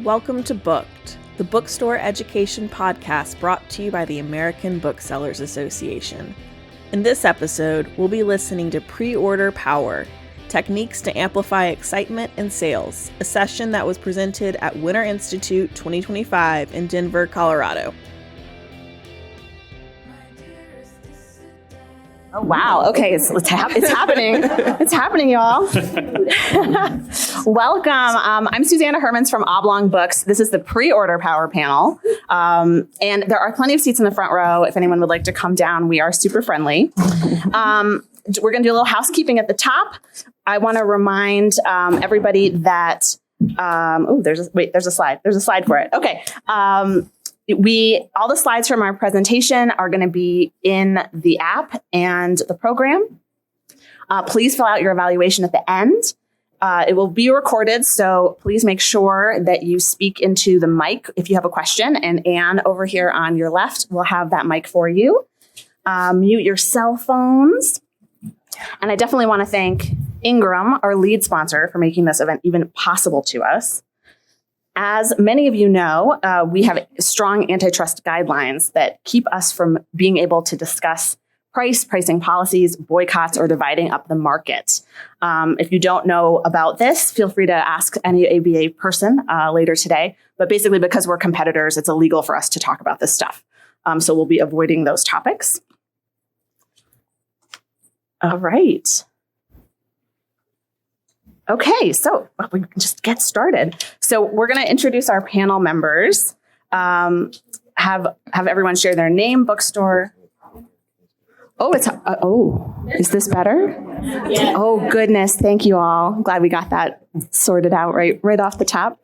Welcome to Booked, the bookstore education podcast brought to you by the American Booksellers Association. In this episode, we'll be listening to Pre-Order Power, Techniques to Amplify Excitement and Sales, a session that was presented at Winter Institute 2025 in Denver, Colorado. Oh, wow. Okay, it's happening. It's happening, y'all. Welcome. I'm Susanna Hermans from Oblong Books. This is the Pre-Order Power panel. And there are plenty of seats in the front row. If anyone would like to come down, we are super friendly. We're going to do a little housekeeping at the top. I want to remind everybody that, there's a slide. There's a slide for it. Okay. All the slides from our presentation are going to be in the app and the program. Please fill out your evaluation at the end. It will be recorded, so please make sure that you speak into the mic if you have a question. And Anne over here on your left will have that mic for you. Mute your cell phones. And I definitely want to thank Ingram, our lead sponsor, for making this event even possible to us. As many of you know, we have strong antitrust guidelines that keep us from being able to discuss pricing policies, boycotts, or dividing up the market. If you don't know about this, feel free to ask any ABA person later today. But basically, because we're competitors, it's illegal for us to talk about this stuff. So we'll be avoiding those topics. All right. Okay, so we can just get started. So we're going to introduce our panel members. Have everyone share their name, bookstore. Is this better? Yeah. Oh goodness, thank you all. Glad we got that sorted out right off the top.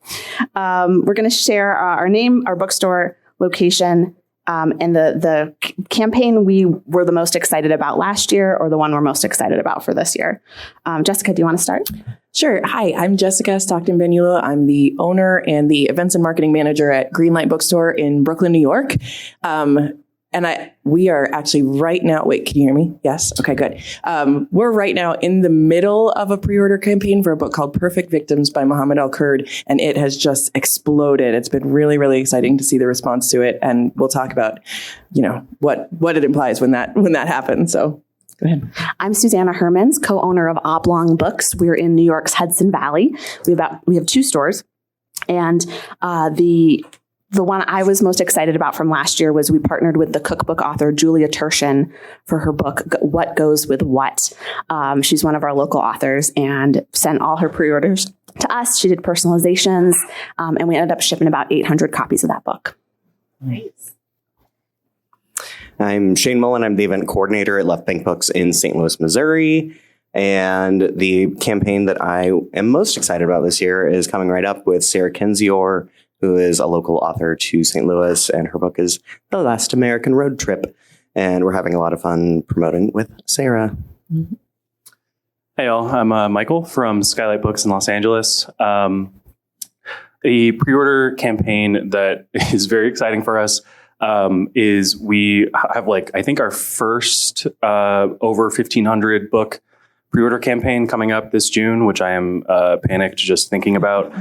We're going to share our name, our bookstore location, and the campaign we were the most excited about last year, or the one we're most excited about for this year. Jessica, do you want to start? Sure. Hi, I'm Jessica Stockton-Benula. I'm the owner and the events and marketing manager at Greenlight Bookstore in Brooklyn, New York. We are actually right now, wait, can you hear me? Yes? Okay, good. We're right now in the middle of a pre-order campaign for a book called Perfect Victims by Mohammed Al-Kurd, and it has just exploded. It's been really, really exciting to see the response to it, and we'll talk about, what it implies when that happens. So go ahead. I'm Susanna Hermans, co-owner of Oblong Books. We're in New York's Hudson Valley. We have two stores, and the one I was most excited about from last year was we partnered with the cookbook author Julia Turshen for her book, What Goes With What. She's one of our local authors and sent all her pre-orders to us. She did personalizations, and we ended up shipping about 800 copies of that book. Nice. I'm Shane Mullen. I'm the event coordinator at Left Bank Books in St. Louis, Missouri. And the campaign that I am most excited about this year is coming right up with Sarah Kendzior, who is a local author to St. Louis, and her book is The Last American Road Trip. And we're having a lot of fun promoting with Sarah. Mm-hmm. Hey, y'all. I'm Michael from Skylight Books in Los Angeles. A pre-order campaign that is very exciting for us is we have I think our first over 1,500 book pre-order campaign coming up this June, which I am panicked just thinking about.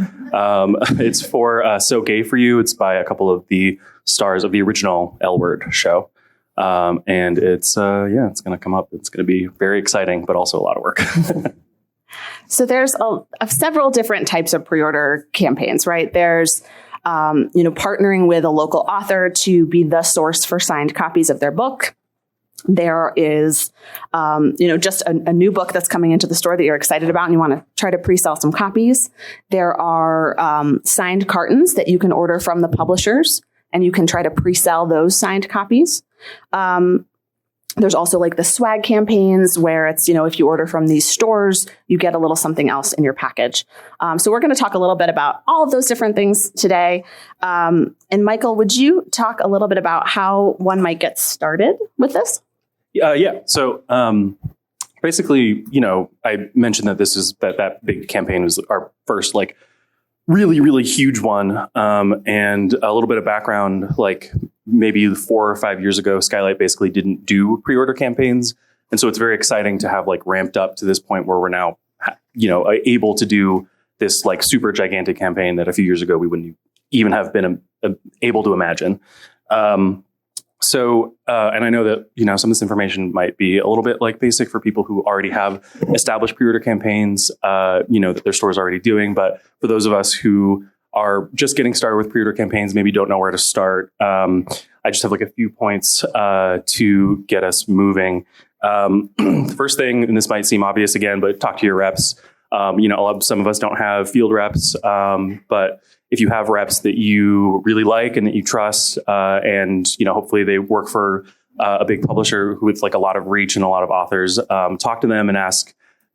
It's for So Gay For You. It's by a couple of the stars of the original L Word show. And it's going to come up. It's going to be very exciting, but also a lot of work. So there's several different types of pre-order campaigns, right? There's partnering with a local author to be the source for signed copies of their book. There is, just a new book that's coming into the store that you're excited about and you want to try to pre-sell some copies. There are signed cartons that you can order from the publishers, and you can try to pre-sell those signed copies. There's also the swag campaigns where it's, if you order from these stores, you get a little something else in your package. So we're going to talk a little bit about all of those different things today. And Michael, would you talk a little bit about how one might get started with this? Yeah. So basically, I mentioned that that big campaign was our first really, really huge one. And a little bit of background, maybe 4 or 5 years ago, Skylight basically didn't do pre-order campaigns. And so it's very exciting to have ramped up to this point where we're now, able to do this super gigantic campaign that a few years ago we wouldn't even have been able to imagine. And I know that, some of this information might be a little bit like basic for people who already have established pre-order campaigns, that their store is already doing. But for those of us who are just getting started with pre-order campaigns, maybe don't know where to start, I just have like a few points to get us moving. The first thing, and this might seem obvious again, but talk to your reps. Some of us don't have field reps, but if you have reps that you really like and that you trust, and hopefully they work for a big publisher with like a lot of reach and a lot of authors, talk to them and ask,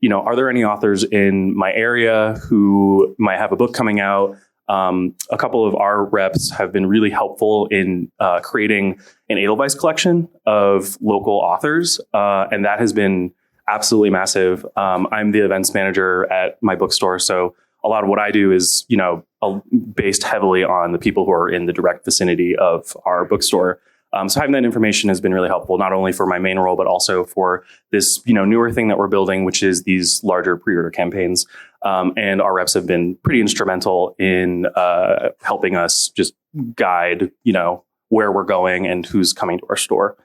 are there any authors in my area who might have a book coming out? A couple of our reps have been really helpful in creating an Edelweiss collection of local authors, and that has been absolutely massive. I'm the events manager at my bookstore, so a lot of what I do is, based heavily on the people who are in the direct vicinity of our bookstore. So having that information has been really helpful, not only for my main role, but also for this, newer thing that we're building, which is these larger pre-order campaigns. And our reps have been pretty instrumental in helping us just guide, where we're going and who's coming to our store.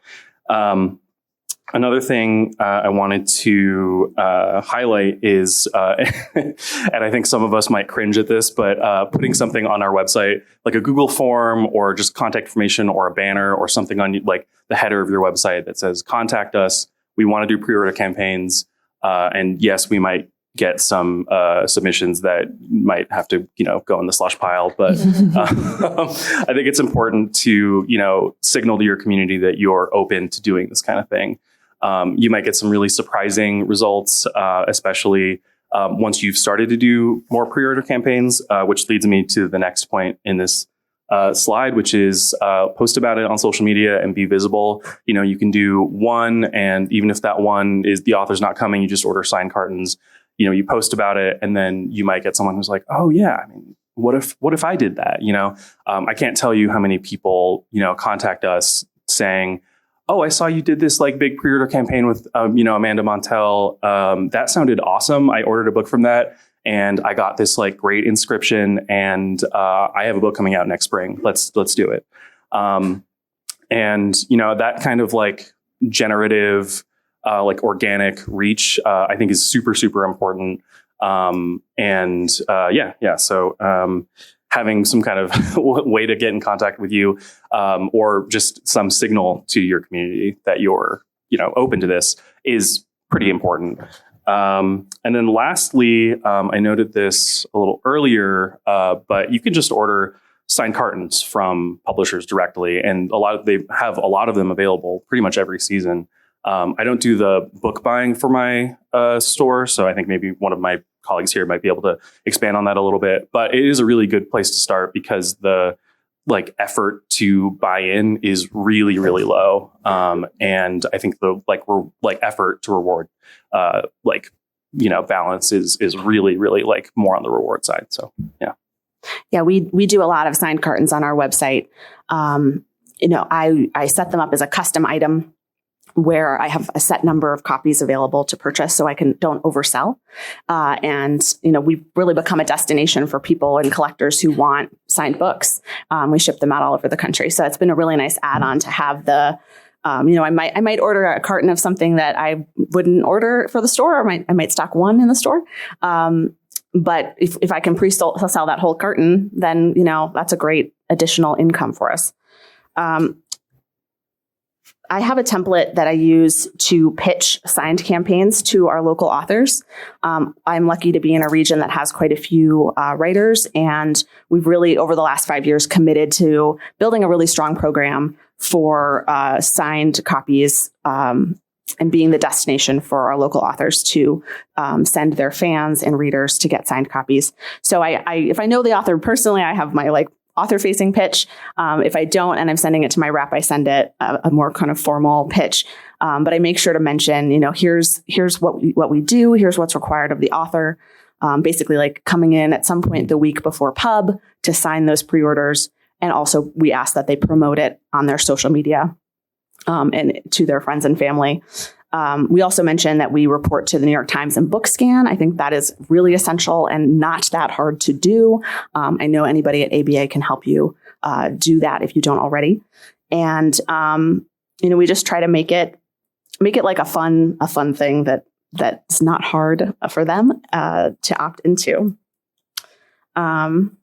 Another thing I wanted to highlight is, and I think some of us might cringe at this, but putting something on our website, like a Google form or just contact information or a banner or something on like the header of your website that says, contact us. We want to do pre-order campaigns. And yes, we might get some submissions that might have to, go in the slush pile. But I think it's important to, signal to your community that you're open to doing this kind of thing. You might get some really surprising results, especially once you've started to do more pre-order campaigns, which leads me to the next point in this slide, which is post about it on social media and be visible. You can do one, and even if that one is the author's not coming, you just order signed cartons. You post about it, and then you might get someone who's like, "Oh yeah, what if I did that?" I can't tell you how many people contact us saying, "Oh, I saw you did this like big pre-order campaign with, Amanda Montel. That sounded awesome. I ordered a book from that and I got this like great inscription, and I have a book coming out next spring. Let's do it." That kind of like generative, like organic reach, I think is super, super important. So having some kind of way to get in contact with you, or just some signal to your community that you're, open to this is pretty important. And then lastly, I noted this a little earlier, but you can just order signed cartons from publishers directly. And they have a lot of them available pretty much every season. I don't do the book buying for my store, so I think maybe one of my colleagues here might be able to expand on that a little bit. But it is a really good place to start because the effort to buy in is really, really low, and I think the effort to reward balance is really, really more on the reward side. So yeah, we do a lot of signed cartons on our website. I set them up as a custom item where I have a set number of copies available to purchase so I don't oversell. We've really become a destination for people and collectors who want signed books. We ship them out all over the country. So it's been a really nice add-on to have the, I might order a carton of something that I wouldn't order for the store, or I might stock one in the store. But if I can sell that whole carton, then, that's a great additional income for us. I have a template that I use to pitch signed campaigns to our local authors. I'm lucky to be in a region that has quite a few writers, and we've really, over the last 5 years, committed to building a really strong program for signed copies and being the destination for our local authors to send their fans and readers to get signed copies. So if I know the author personally, I have my author-facing pitch. If I don't, and I'm sending it to my rep, I send it a more kind of formal pitch. But I make sure to mention, here's what we do. Here's what's required of the author. Basically, coming in at some point the week before pub to sign those pre-orders, and also we ask that they promote it on their social media and to their friends and family. We also mentioned that we report to the New York Times and BookScan. I think that is really essential and not that hard to do. I know anybody at ABA can help you do that if you don't already. And we just try to make it like a fun thing that's not hard for them to opt into. Can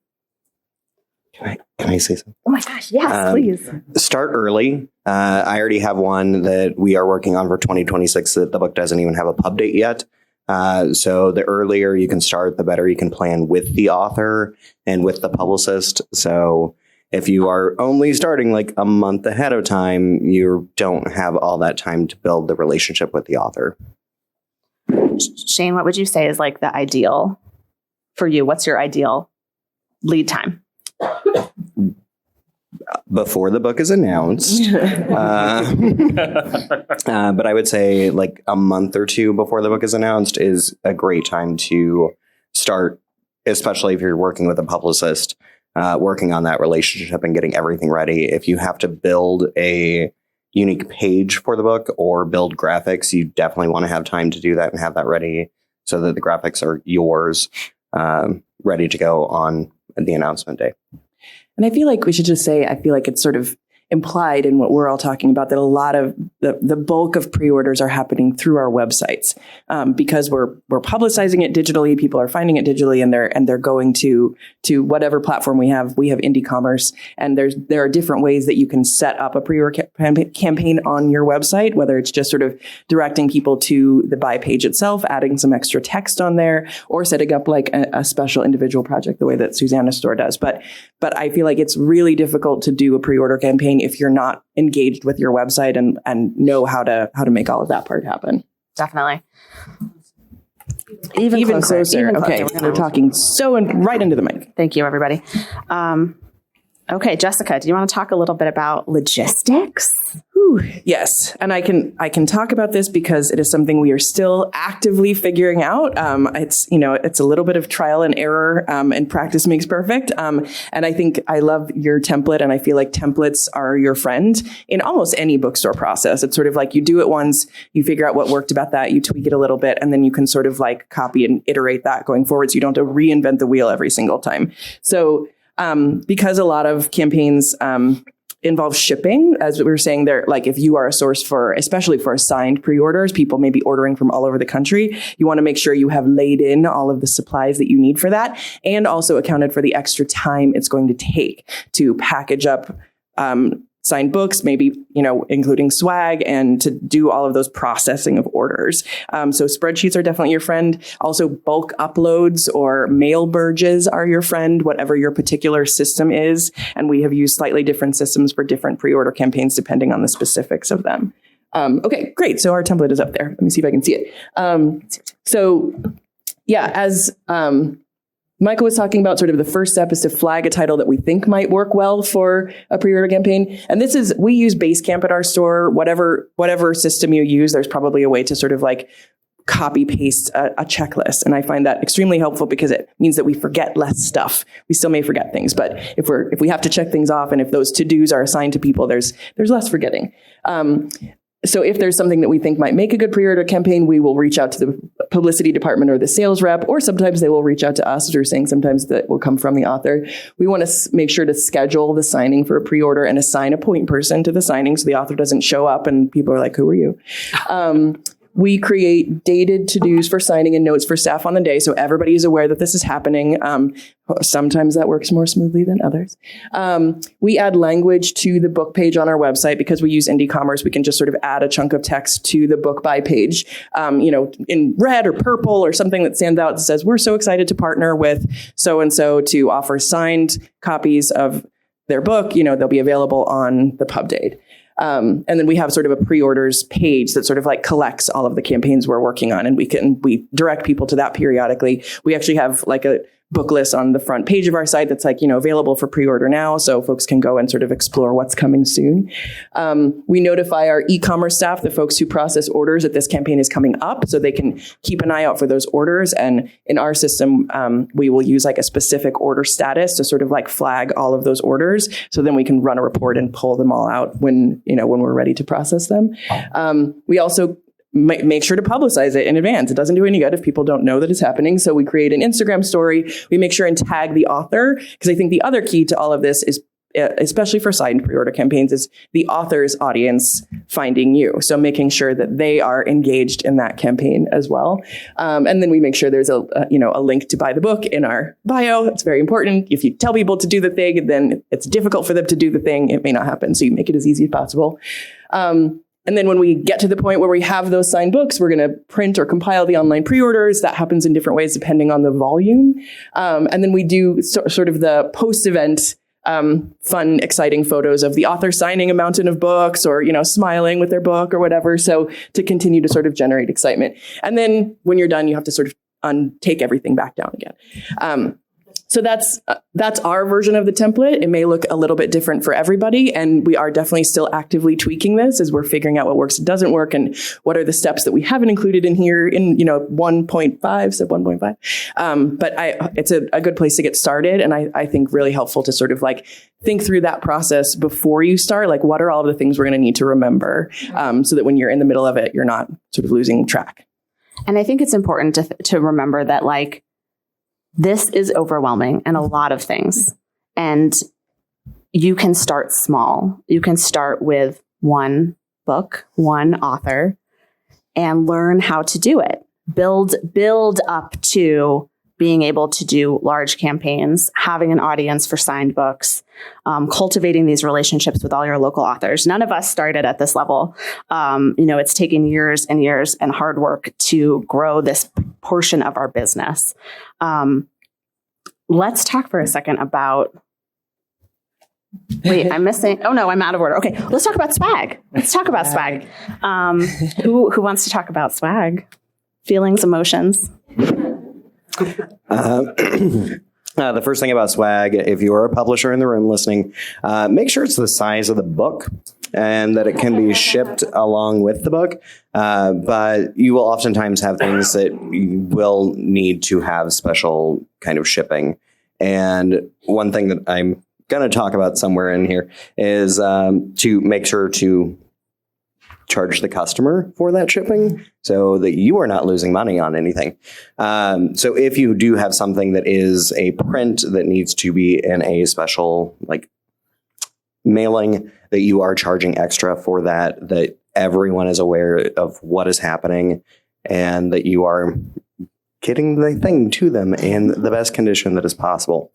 I say something? Oh my gosh, yes, please. Start early. I already have one that we are working on for 2026 that the book doesn't even have a pub date yet. So the earlier you can start, the better you can plan with the author and with the publicist. So if you are only starting like a month ahead of time, you don't have all that time to build the relationship with the author. Shane, what would you say is like the ideal for you? What's your ideal lead time? Before the book is announced. But I would say like a month or two before the book is announced is a great time to start, especially if you're working with a publicist, working on that relationship and getting everything ready. If you have to build a unique page for the book or build graphics, you definitely want to have time to do that and have that ready so that the graphics are yours, ready to go on the announcement day. And I feel like we should just say, I feel like it's sort of implied in what we're all talking about, that a lot of the bulk of pre-orders are happening through our websites, because we're publicizing it digitally. People are finding it digitally, and they're going to whatever platform we have. We have indie commerce, and there are different ways that you can set up a pre-order campaign on your website, whether it's just sort of directing people to the buy page itself, adding some extra text on there, or setting up like a special individual project the way that Susanna's store does. But I feel like it's really difficult to do a pre-order campaign if you're not engaged with your website and know how to make all of that part happen. Definitely. Even closer. Okay, we're talking right into the mic. Thank you, everybody. Okay, Jessica, do you want to talk a little bit about logistics? Yes, and I can talk about this because it is something we are still actively figuring out. It's a little bit of trial and error, and practice makes perfect. And I think I love your template, and I feel like templates are your friend in almost any bookstore process. It's sort of like you do it once, you figure out what worked about that, you tweak it a little bit, and then you can sort of like copy and iterate that going forward, so you don't have to reinvent the wheel every single time. So because a lot of campaigns involve shipping, as we were saying there, like if you are a source especially for assigned pre-orders, people may be ordering from all over the country. You want to make sure you have laid in all of the supplies that you need for that, and also accounted for the extra time it's going to take to package up signed books, maybe, including swag, and to do all of those processing of orders. So spreadsheets are definitely your friend. Also, bulk uploads or mail burges are your friend, whatever your particular system is. And we have used slightly different systems for different pre-order campaigns, depending on the specifics of them. Okay, great. So our template is up there. Let me see if I can see it. As Michael was talking about, sort of the first step is to flag a title that we think might work well for a pre-order campaign. And we use Basecamp at our store. Whatever system you use, there's probably a way to sort of like copy paste a checklist. And I find that extremely helpful because it means that we forget less stuff. We still may forget things, but if we have to check things off, and if those to-dos are assigned to people, there's less forgetting. So if there's something that we think might make a good pre-order campaign, we will reach out to the publicity department or the sales rep, or sometimes they will reach out to us. As we're saying, sometimes that will come from the author. We want to make sure to schedule the signing for a pre-order and assign a point person to the signing so the author doesn't show up and people are like, who are you? We create dated to-dos for signing and notes for staff on the day, so everybody is aware that this is happening. Sometimes that works more smoothly than others. We add language to the book page on our website because we use indie commerce. We can just sort of add a chunk of text to the book buy page, in red or purple or something that stands out that says, we're so excited to partner with so-and-so to offer signed copies of their book. They'll be available on the pub date. And then we have sort of a pre-orders page that sort of like collects all of the campaigns we're working on, and we direct people to that periodically. We actually have like a book list on the front page of our site that's like, available for pre-order now, so folks can go and sort of explore what's coming soon. We notify our e-commerce staff, the folks who process orders, that this campaign is coming up, so they can keep an eye out for those orders. And in our system, we will use like a specific order status to sort of like flag all of those orders, so then we can run a report and pull them all out when we're ready to process them. We also make sure to publicize it in advance. It doesn't do any good if people don't know that it's happening. So we create an Instagram story. We make sure and tag the author, because I think the other key to all of this is, especially for signed pre-order campaigns, is the author's audience finding you. So making sure that they are engaged in that campaign as well. And then we make sure there's a link to buy the book in our bio. It's very important. If you tell people to do the thing, then it's difficult for them to do the thing. It may not happen. So you make it as easy as possible. And then when we get to the point where we have those signed books, we're going to print or compile the online pre-orders. That happens in different ways depending on the volume. And then we do sort of the post-event fun, exciting photos of the author signing a mountain of books or, smiling with their book or whatever. So to continue to sort of generate excitement. And then when you're done, you have to sort of take everything back down again. So that's our version of the template. It may look a little bit different for everybody, and we are definitely still actively tweaking this as we're figuring out what works and doesn't work, and what are the steps that we haven't included in here in 1.5, step 1.5. But it's a good place to get started, and I think really helpful to sort of like think through that process before you start. Like, what are all of the things we're going to need to remember, so that when you're in the middle of it, you're not sort of losing track. And I think it's important to remember that this is overwhelming and a lot of things. And you can start small. You can start with one book, one author, and learn how to do it. Build up to being able to do large campaigns, having an audience for signed books, cultivating these relationships with all your local authors. None of us started at this level. It's taken years and years and hard work to grow this portion of our business. Let's talk for a second about... Wait, I'm missing... Oh, no, I'm out of order. Okay, let's talk about swag. Swag. Who wants to talk about swag? Feelings, emotions? The first thing about swag, if you're a publisher in the room listening, make sure it's the size of the book and that it can be shipped along with the book. But you will oftentimes have things that you will need to have special kind of shipping. And one thing that I'm going to talk about somewhere in here is to make sure to charge the customer for that shipping so that you are not losing money on anything. So if you do have something that is a print that needs to be in a special mailing, that you are charging extra for that everyone is aware of what is happening and that you are getting the thing to them in the best condition that is possible.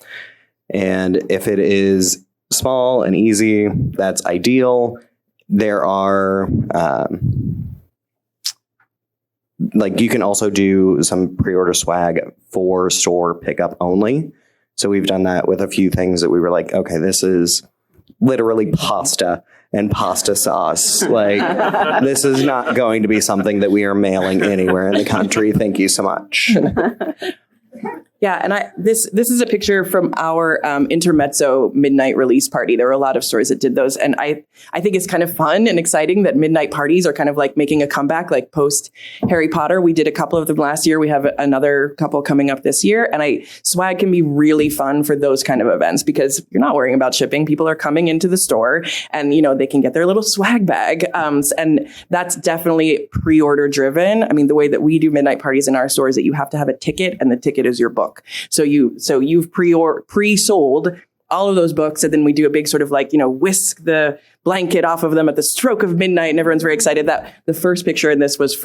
And if it is small and easy, that's ideal. There are, you can also do some pre-order swag for store pickup only. So we've done that with a few things that we were like, okay, this is literally pasta and pasta sauce. This is not going to be something that we are mailing anywhere in the country. Thank you so much. Yeah, and this is a picture from our Intermezzo midnight release party. There were a lot of stores that did those, and I think it's kind of fun and exciting that midnight parties are kind of like making a comeback, like post Harry Potter. We did a couple of them last year. We have another couple coming up this year, and swag can be really fun for those kind of events because you're not worrying about shipping. People are coming into the store, and they can get their little swag bag, and that's definitely pre-order driven. I mean, the way that we do midnight parties in our store is that you have to have a ticket, and the ticket is your book. So you've pre-sold all of those books, and then we do a big sort of whisk the blanket off of them at the stroke of midnight, and everyone's very excited. That the first picture in this was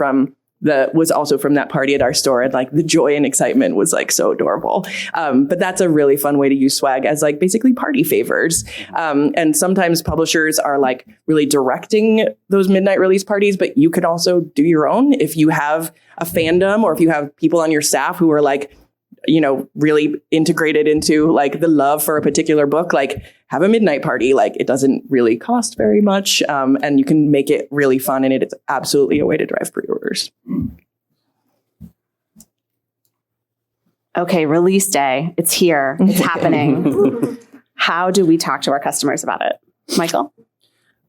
also from that party at our store, and the joy and excitement was so adorable. But that's a really fun way to use swag as basically party favors. And sometimes publishers are really directing those midnight release parties, but you can also do your own if you have a fandom or if you have people on your staff who are really integrated into the love for a particular book, have a midnight party. It doesn't really cost very much. And you can make it really fun. And it's absolutely a way to drive pre-orders. Okay. Release day. It's here. It's happening. How do we talk to our customers about it? Michael?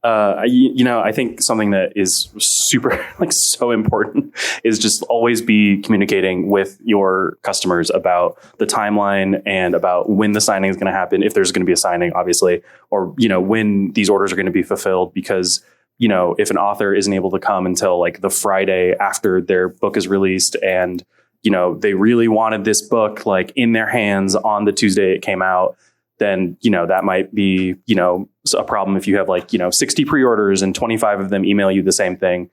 I think something that is super so important is just always be communicating with your customers about the timeline and about when the signing is going to happen, if there's going to be a signing, obviously, or when these orders are going to be fulfilled, because if an author isn't able to come until like the Friday after their book is released and, they really wanted this book like in their hands on the Tuesday it came out, then, that might be, a problem if you have like, 60 pre-orders and 25 of them email you the same thing.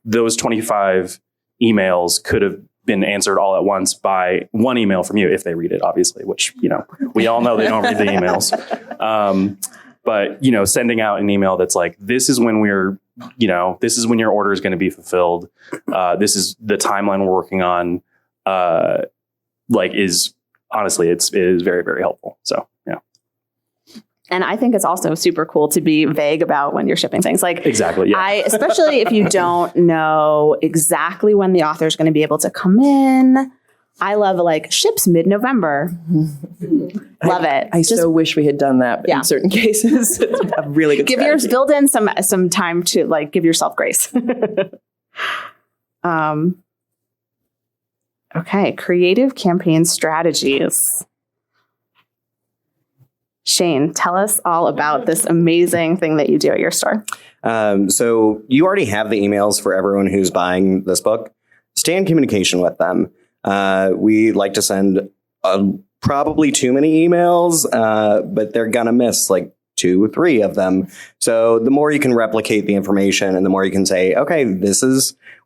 Those 25 emails could have been answered all at once by one email from you if they read it, obviously, which, we all know they don't read the emails. But, sending out an email that's like, this is when this is when your order is going to be fulfilled. This is the timeline we're working on, is honestly, it is very, very helpful. So, yeah. And I think it's also super cool to be vague about when you're shipping things. Like exactly, yeah. Especially if you don't know exactly when the author is going to be able to come in. I love ships mid-November. Love it. I so wish we had done that in certain cases. It's a really good strategy. Build in some time to give yourself grace. Okay, creative campaign strategies. Shane, tell us all about this amazing thing that you do at your store. So you already have the emails for everyone who's buying this book. Stay in communication with them. We like to send probably too many emails, but they're going to miss 2 or 3 of them. So the more you can replicate the information and the more you can say, okay,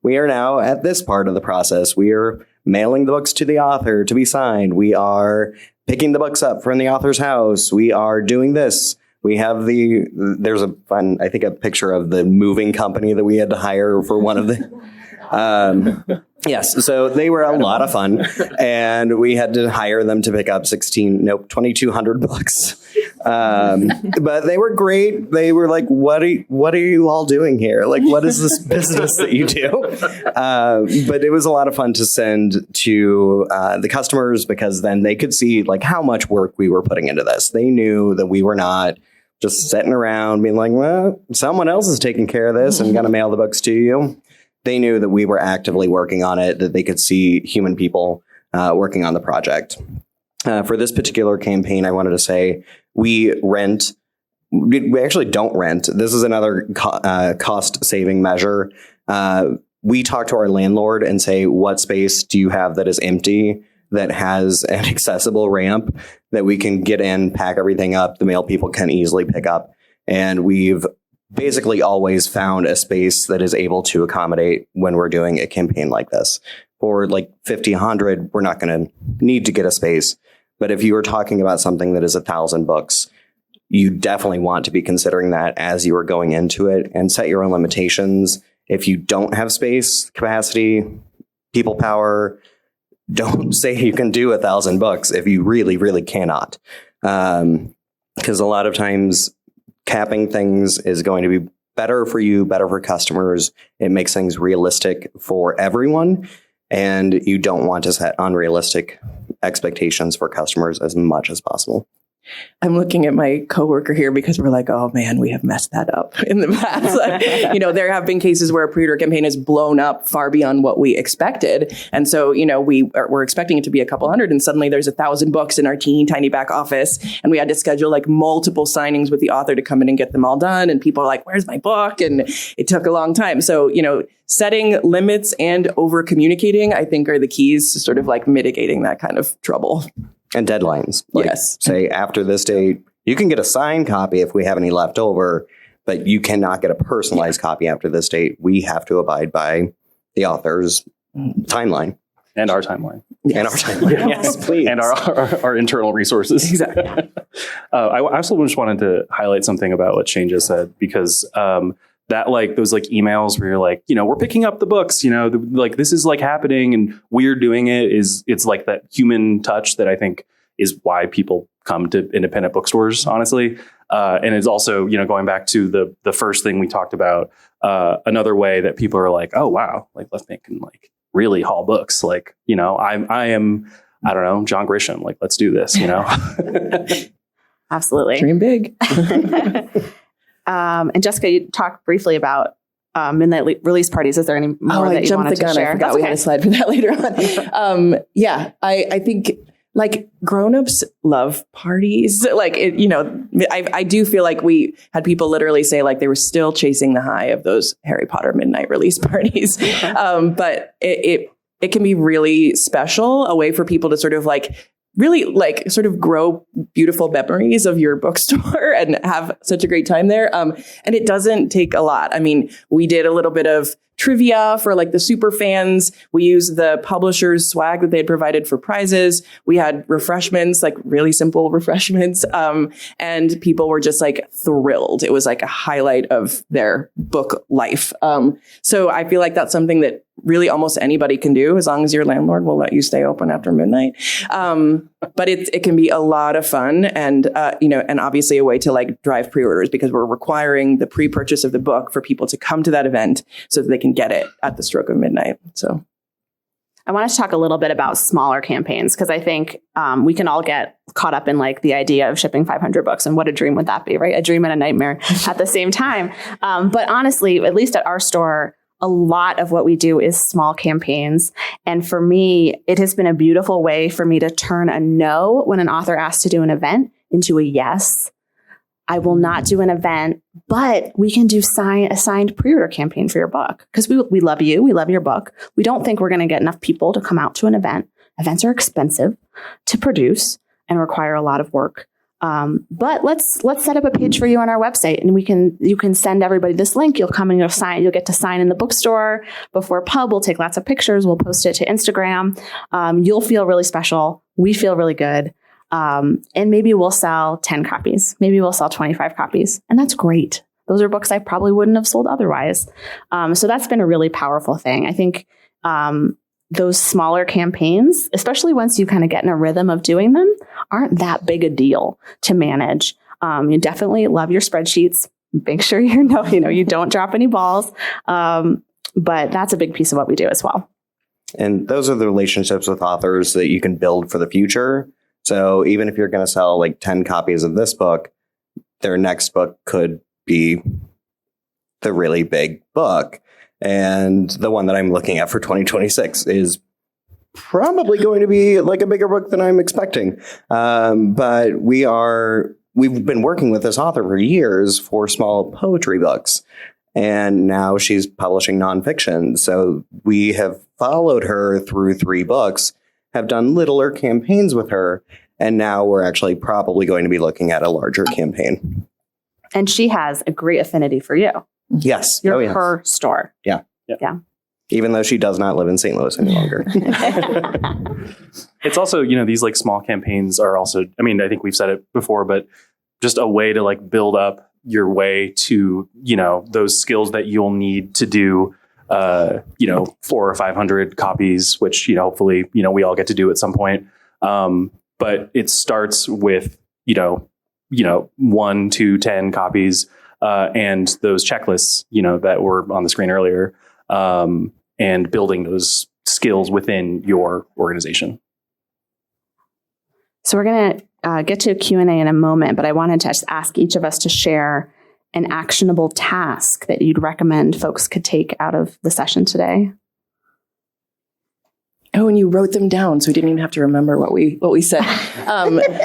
we are now at this part of the process. We are mailing the books to the author to be signed. We are picking the books up from the author's house. We are doing this. We have there's a picture of the moving company that we had to hire for one of the, yes. So they were a lot of fun and we had to hire them to pick up 2,200 books. But they were great. They were like, what are you all doing here? What is this business that you do? But it was a lot of fun to send to the customers because then they could see how much work we were putting into this. They knew that we were not just sitting around being like, well, someone else is taking care of this and going to mail the books to you. They knew that we were actively working on it, that they could see human people working on the project. For this particular campaign, I wanted to say we actually don't rent. This is another cost-saving measure. We talk to our landlord and say, what space do you have that is empty, that has an accessible ramp that we can get in, pack everything up, the mail people can easily pick up. And we've basically always found a space that is able to accommodate when we're doing a campaign like this. For 50, 100, we're not going to need to get a space. But if you were talking about something that is 1,000 books, you definitely want to be considering that as you are going into it and set your own limitations. If you don't have space, capacity, people power, don't say you can do 1,000 books if you really, really cannot. Because a lot of times capping things is going to be better for you, better for customers. It makes things realistic for everyone. And you don't want to set unrealistic expectations for customers as much as possible. I'm looking at my coworker here because we're like, oh man, we have messed that up in the past. There have been cases where a pre-order campaign has blown up far beyond what we expected. And so, we're expecting it to be a couple hundred and suddenly there's 1,000 books in our teeny tiny back office. And we had to schedule multiple signings with the author to come in and get them all done. And people are like, where's my book? And it took a long time. So, setting limits and over communicating, I think, are the keys to sort of mitigating that kind of trouble. And deadlines. Yes. Say after this date, you can get a signed copy if we have any left over, but you cannot get a personalized copy after this date. We have to abide by the author's timeline. And our timeline. Yes. And our timeline. Yes, please. And our internal resources. Exactly. I also just wanted to highlight something about what Shane just said, because that those emails where you're like, we're picking up the books, this is happening and we're doing it, it's that human touch that I think is why people come to independent bookstores, honestly. And it's also, going back to the first thing we talked about, another way that people are like, oh, wow, Left Bank can really haul books. I am, I don't know, John Grisham, let's do this, Absolutely. Dream big. And Jessica, you talked briefly about midnight release parties. Is there any more that you wanted to share? I forgot we had a slide for that later on. I think like grown-ups love parties. Like, I do feel like we had people literally say like they were still chasing the high of those Harry Potter midnight release parties. But it can be really special, a way for people to sort of like really like sort of grow beautiful memories of your bookstore and have such a great time there. And it doesn't take a lot. I mean, we did a little bit of trivia for like the super fans. We used the publisher's swag that they had provided for prizes. We had refreshments, like really simple refreshments. And people were just like thrilled. It was like a highlight of their book life. So I feel like that's something that really almost anybody can do as long as your landlord will let you stay open after midnight. But it can be a lot of fun and, and obviously a way to like drive pre-orders because we're requiring the pre-purchase of the book for people to come to that event so that they can get it at the stroke of midnight. So I want to talk a little bit about smaller campaigns because I think we can all get caught up in like the idea of shipping 500 books and what a dream would that be, right? A dream and a nightmare at the same time. But honestly, at least at our store, a lot of what we do is small campaigns. And for me, it has been a beautiful way for me to turn a no when an author asks to do an event into a yes. I will not do an event, but we can do a signed pre-order campaign for your book because we love you. We love your book. We don't think we're going to get enough people to come out to an event. Events are expensive to produce and require a lot of work. But let's set up a page for you on our website and you can send everybody this link. You'll come and you'll get to sign in the bookstore before pub. We'll take lots of pictures. We'll post it to Instagram. You'll feel really special. We feel really good. And maybe we'll sell 10 copies. Maybe we'll sell 25 copies. And that's great. Those are books I probably wouldn't have sold otherwise. So that's been a really powerful thing. I think, those smaller campaigns, especially once you kind of get in a rhythm of doing them, aren't that big a deal to manage. You definitely love your spreadsheets. Make sure you don't drop any balls. But that's a big piece of what we do as well. And those are the relationships with authors that you can build for the future. So even if you're going to sell like 10 copies of this book, their next book could be the really big book. And the one that I'm looking at for 2026 is probably going to be like a bigger book than I'm expecting. But we've been working with this author for years for small poetry books. And now she's publishing nonfiction. So we have followed her through 3 books, have done littler campaigns with her. And now we're actually probably going to be looking at a larger campaign. And she has a great affinity for you. Yes. You're her store. Yeah. Yeah. Even though she does not live in St. Louis any longer. It's also, these like small campaigns are also, I mean, I think we've said it before, but just a way to like build up your way to, those skills that you'll need to do, 400 or 500 copies, which, hopefully, we all get to do at some point. But it starts with, 1 to 10 copies, and those checklists, that were on the screen earlier, and building those skills within your organization. So we're going to get to a Q&A in a moment, but I wanted to just ask each of us to share an actionable task that you'd recommend folks could take out of the session today. Oh, and you wrote them down, so we didn't even have to remember what we said.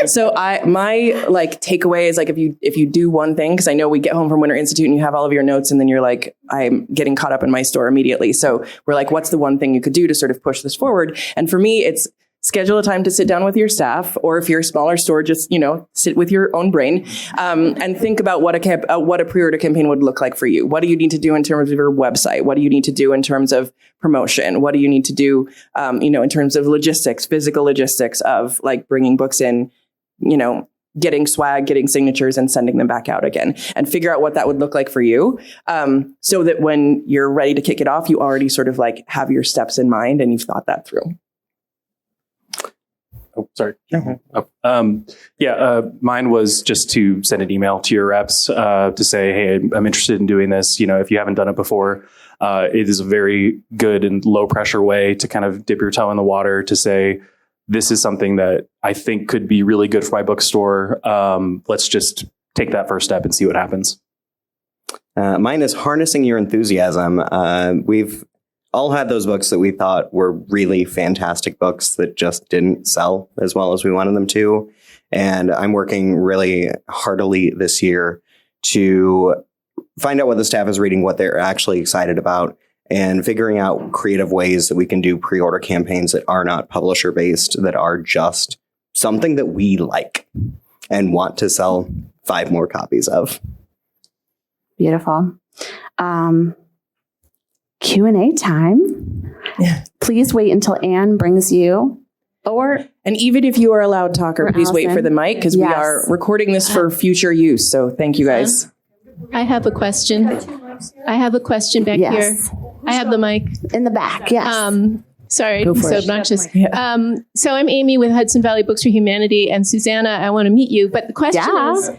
So my like takeaway is like if you do one thing, because I know we get home from Winter Institute and you have all of your notes, and then you're like, I'm getting caught up in my store immediately. So we're like, what's the one thing you could do to sort of push this forward? And for me, it's schedule a time to sit down with your staff, or if you're a smaller store, just, sit with your own brain, and think about what a pre-order campaign would look like for you. What do you need to do in terms of your website? What do you need to do in terms of promotion? What do you need to do, in terms of logistics, physical logistics of like bringing books in, getting swag, getting signatures and sending them back out again, and figure out what that would look like for you. So that when you're ready to kick it off, you already sort of like have your steps in mind and you've thought that through. Oh, sorry. Mine was just to send an email to your reps to say, hey, I'm interested in doing this. If you haven't done it before, it is a very good and low pressure way to kind of dip your toe in the water to say, this is something that I think could be really good for my bookstore. Let's just take that first step and see what happens. Mine is harnessing your enthusiasm. We've all had those books that we thought were really fantastic books that just didn't sell as well as we wanted them to. And I'm working really heartily this year to find out what the staff is reading, what they're actually excited about, and figuring out creative ways that we can do pre-order campaigns that are not publisher based, that are just something that we like and want to sell 5 more copies of. Beautiful. Q&A time. Yeah. Please wait until Anne brings you. And even if you are a loud talker, please wait for the mic, because we are recording this for future use. So thank you guys. I have a question. Back here. I have the mic. In the back, yes. Sorry, Go for so it. obnoxious. Yeah. So I'm Amy with Hudson Valley Books for Humanity, and Susanna, I want to meet you. But the question is,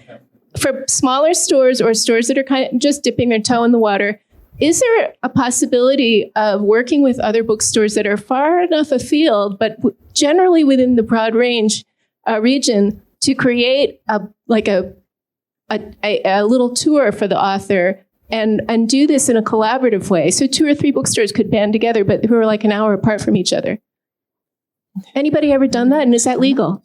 for smaller stores or stores that are kind of just dipping their toe in the water, is there a possibility of working with other bookstores that are far enough afield, but generally within the broad range region, to create a little tour for the author and do this in a collaborative way? So 2 or 3 bookstores could band together, but who are like an hour apart from each other. Anybody ever done that? And is that legal?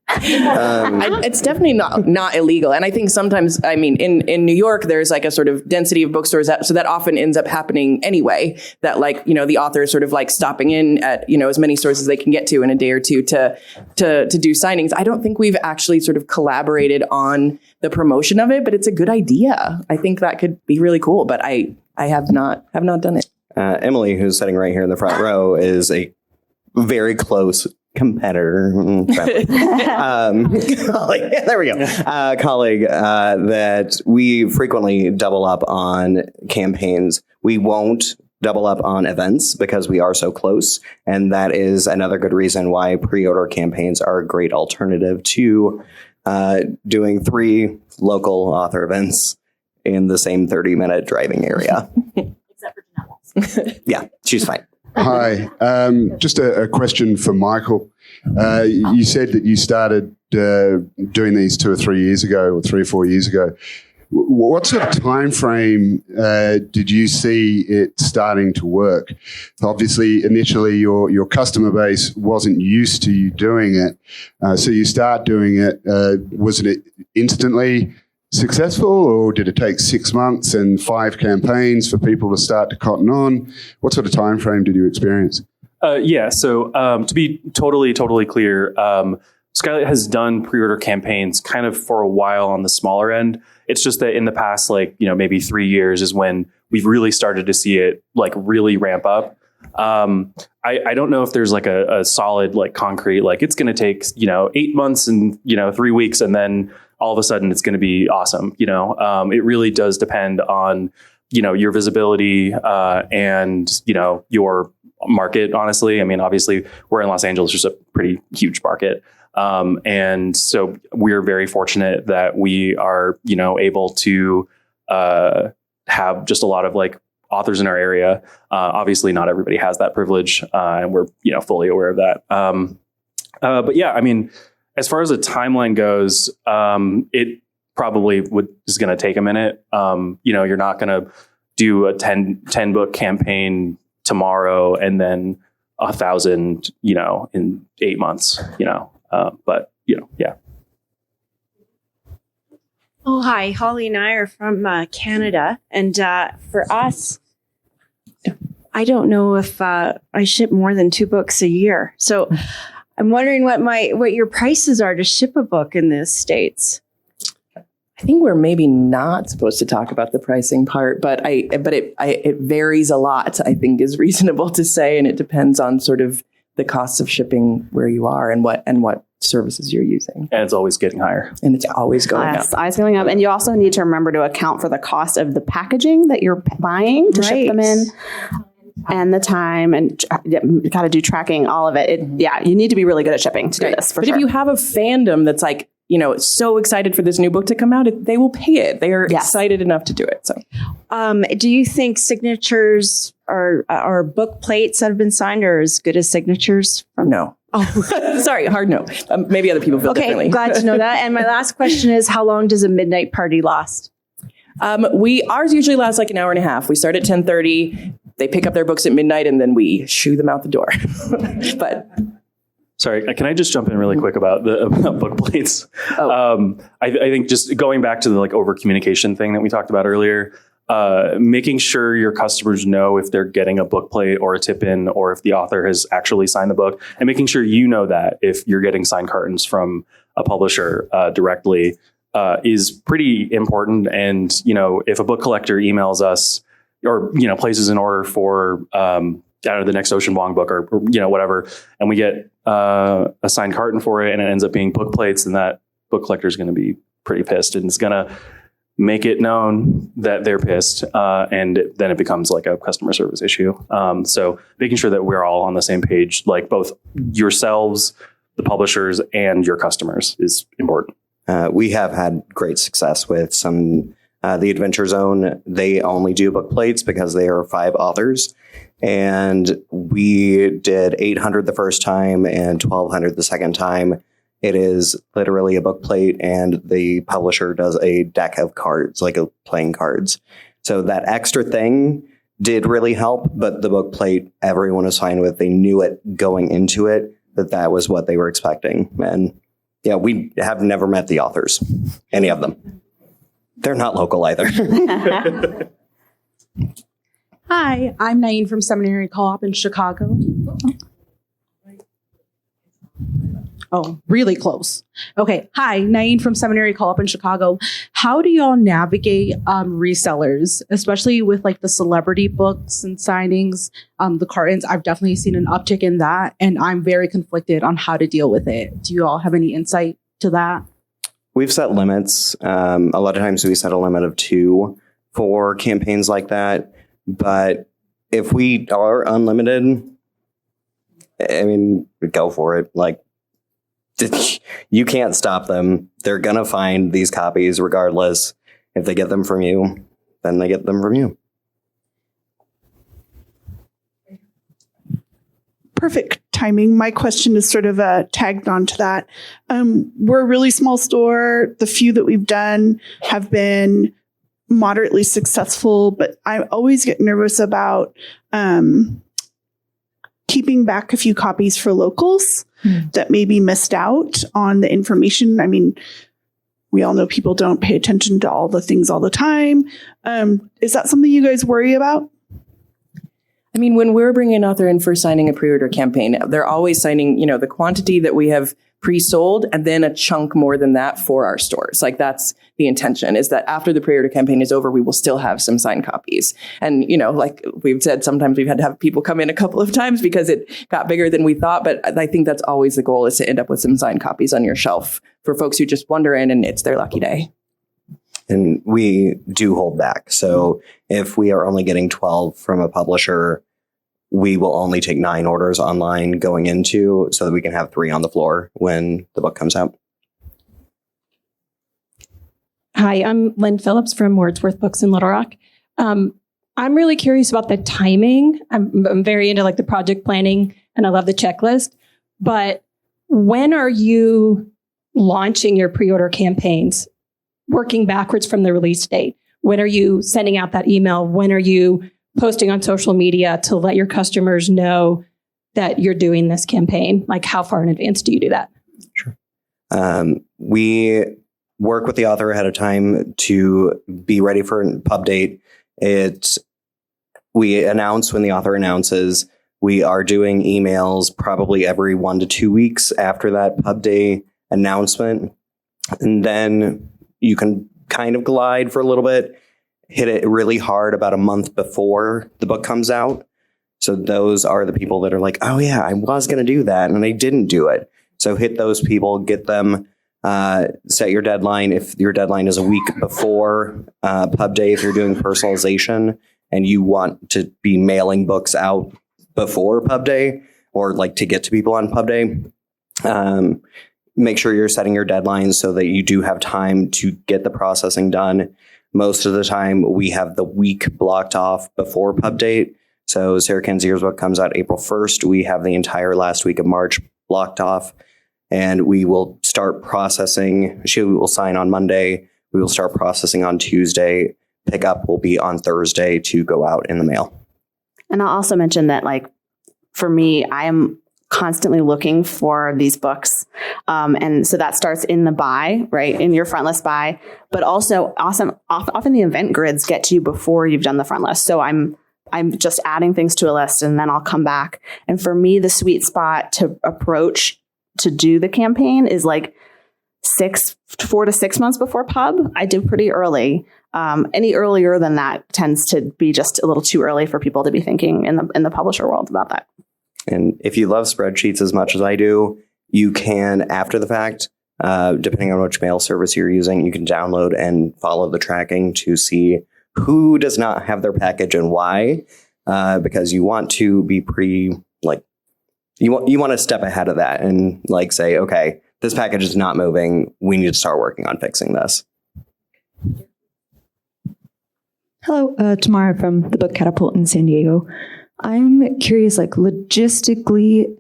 It's definitely not illegal. And I think sometimes, I mean, in New York, there's like a sort of density of bookstores, so that often ends up happening anyway, that like, the author is sort of like stopping in at, as many stores as they can get to in a day or two to do signings. I don't think we've actually sort of collaborated on the promotion of it, but it's a good idea. I think that could be really cool, but I have not done it. Emily, who's sitting right here in the front row, is a very close competitor, colleague, there we go, colleague, that we frequently double up on campaigns. We won't double up on events because we are so close. And that is another good reason why pre-order campaigns are a great alternative to doing 3 local author events in the same 30-minute driving area. Except for Janelle. Yeah, she's fine. Hi. Just a question for Michael. You said that you started doing these 2 or 3 years ago, or 3 or 4 years ago. What sort of time frame did you see it starting to work? Obviously, initially, your customer base wasn't used to you doing it. So you start doing it. Was it instantly successful, or did it take 6 months and 5 campaigns for people to start to cotton on? What sort of time frame did you experience? So to be totally clear, Skylight has done pre-order campaigns kind of for a while on the smaller end. It's just that in the past, maybe 3 years is when we've really started to see it really ramp up. I don't know if there's a solid concrete, it's going to take 8 months and 3 weeks, and then all of a sudden it's going to be awesome. It really does depend on your visibility and your market. Honestly, I mean, obviously we're in Los Angeles, which is a pretty huge market. And so we're very fortunate that we are, able to have just a lot of authors in our area. Obviously not everybody has that privilege, and we're, fully aware of that. But yeah, I mean, as far as the timeline goes, it probably is going to take a minute. You're not going to do a 10 book campaign tomorrow and then 1,000, in 8 months, but yeah. Oh, hi. Holly and I are from Canada. And for us, I don't know if I ship more than 2 books a year. So I'm wondering what your prices are to ship a book in the States. I think we're maybe not supposed to talk about the pricing part, but it varies a lot, I think is reasonable to say. And it depends on sort of the cost of shipping where you are and what services you're using. And it's always getting higher. And it's always going up. Always going up. And you also need to remember to account for the cost of the packaging that you're buying to ship them in. And the time, and you got to do tracking, all of it. You need to be really good at shipping to do this. But if you have a fandom that's so excited for this new book to come out, they will pay it. They are excited enough to do it. So, do you think signatures or book plates that have been signed are as good as signatures? No. Oh, sorry, hard no. Maybe other people feel differently. Okay, glad to know that. And my last question is, how long does a midnight party last? Ours usually lasts an hour and a half. We start at 10:30. they pick up their books at midnight and then we shoo them out the door. But sorry, can I just jump in really quick about book plates? I think just going back to the like over communication thing that we talked about earlier, making sure your customers know if they're getting a book plate or a tip in, or if the author has actually signed the book, and making sure you know that if you're getting signed cartons from a publisher directly is pretty important. And, if a book collector emails us or, places an order for, the next Ocean Vuong book or whatever, and we get a signed carton for it and it ends up being book plates, then that book collector is going to be pretty pissed, and it's going to make it known that they're pissed. And then it becomes like a customer service issue. So making sure that we're all on the same page, like both yourselves, the publishers, and your customers is important. We have had great success with some, the Adventure Zone. They only do book plates because they are 5 authors. And we did 800 the first time and 1200 the second time. It is literally a book plate, and the publisher does a deck of cards, like playing cards. So that extra thing did really help, but the book plate, everyone was fine with. They knew it going into it, that was what they were expecting. And yeah, we have never met the authors, any of them. They're not local either. Hi, I'm Naeem from Seminary Co-op in Chicago. Oh, really close. Okay. Hi, Naeem from Seminary Co-op in Chicago. How do y'all navigate resellers, especially with like the celebrity books and signings, the cartons? I've definitely seen an uptick in that, and I'm very conflicted on how to deal with it. Do you all have any insight to that? We've set limits. A lot of times we set a limit of 2 for campaigns like that. But if we are unlimited, I mean, go for it. Like, you can't stop them. They're going to find these copies regardless. If they get them from you, then they get them from you. Perfect timing. My question is sort of tagged onto that. We're a really small store. The few that we've done have been moderately successful, but I always get nervous about keeping back a few copies for locals that maybe missed out on the information. I mean, we all know people don't pay attention to all the things all the time. Is that something you guys worry about? I mean, when we're bringing an author in for signing a pre-order campaign, they're always signing, the quantity that we have pre-sold and then a chunk more than that for our stores. Like, that's the intention, is that after the pre-order campaign is over, we will still have some signed copies. And, like we've said, sometimes we've had to have people come in a couple of times because it got bigger than we thought. But I think that's always the goal, is to end up with some signed copies on your shelf for folks who just wander in and it's their lucky day. And we do hold back. So if we are only getting 12 from a publisher, we will only take 9 orders online going into, so that we can have 3 on the floor when the book comes out. Hi, I'm Lynn Phillips from Wordsworth Books in Little Rock. I'm really curious about the timing. I'm very into like the project planning, and I love the checklist. But when are you launching your pre-order campaigns, working backwards from the release date? When are you sending out that email? When are you posting on social media to let your customers know that you're doing this campaign? Like, how far in advance do you do that? Sure. We work with the author ahead of time to be ready for a pub date. We announce when the author announces. We are doing emails probably every 1 to 2 weeks after that pub day announcement. And then you can kind of glide for a little bit, hit it really hard about a month before the book comes out. So those are the people that are like, oh yeah, I was going to do that and I didn't do it. So hit those people, get them, set your deadline. If your deadline is a week before pub day, if you're doing personalization and you want to be mailing books out before pub day, or like to get to people on pub day, make sure you're setting your deadlines so that you do have time to get the processing done. Most of the time, we have the week blocked off before pub date. So Sarah Kenzier's book comes out April 1st. We have the entire last week of March blocked off, and we will start processing. She will sign on Monday. We will start processing on Tuesday. Pickup will be on Thursday to go out in the mail. And I'll also mention that, like, for me, I am constantly looking for these books. And so that starts in the buy, right? In your front list buy, but also often the event grids get to you before you've done the front list. So I'm just adding things to a list and then I'll come back. And for me, the sweet spot to approach to do the campaign is like 4 to 6 months before pub. I do pretty early. Any earlier than that tends to be just a little too early for people to be thinking in the publisher world about that. And if you love spreadsheets as much as I do, you can, after the fact, depending on which mail service you're using, you can download and follow the tracking to see who does not have their package and why, because you want to be you want to step ahead of that and like say, okay, this package is not moving. We need to start working on fixing this. Hello, Tamara from the Book Catapult in San Diego. I'm curious, like, logistically,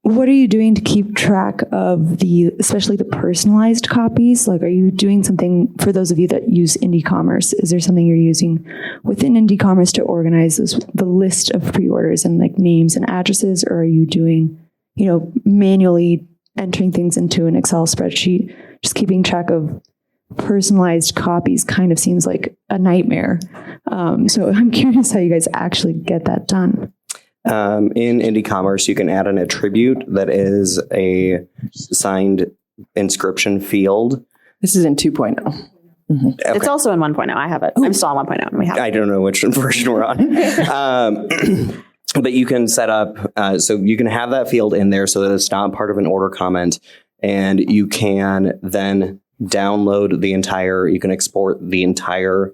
what are you doing to keep track of especially the personalized copies? Like, are you doing something for those of you that use Indie Commerce? Is there something you're using within Indie Commerce to organize the list of pre-orders and like names and addresses? Or are you doing, manually entering things into an Excel spreadsheet? Just keeping track of personalized copies kind of seems like a nightmare. So I'm curious how you guys actually get that done. In Indie Commerce, you can add an attribute that is a signed inscription field. This is in 2.0. Mm-hmm. Okay. It's also in 1.0. I have it. I'm still on 1.0. And we have it. I don't know which version we're on. But you can set up, so you can have that field in there so that it's not part of an order comment. And you can then download you can export the entire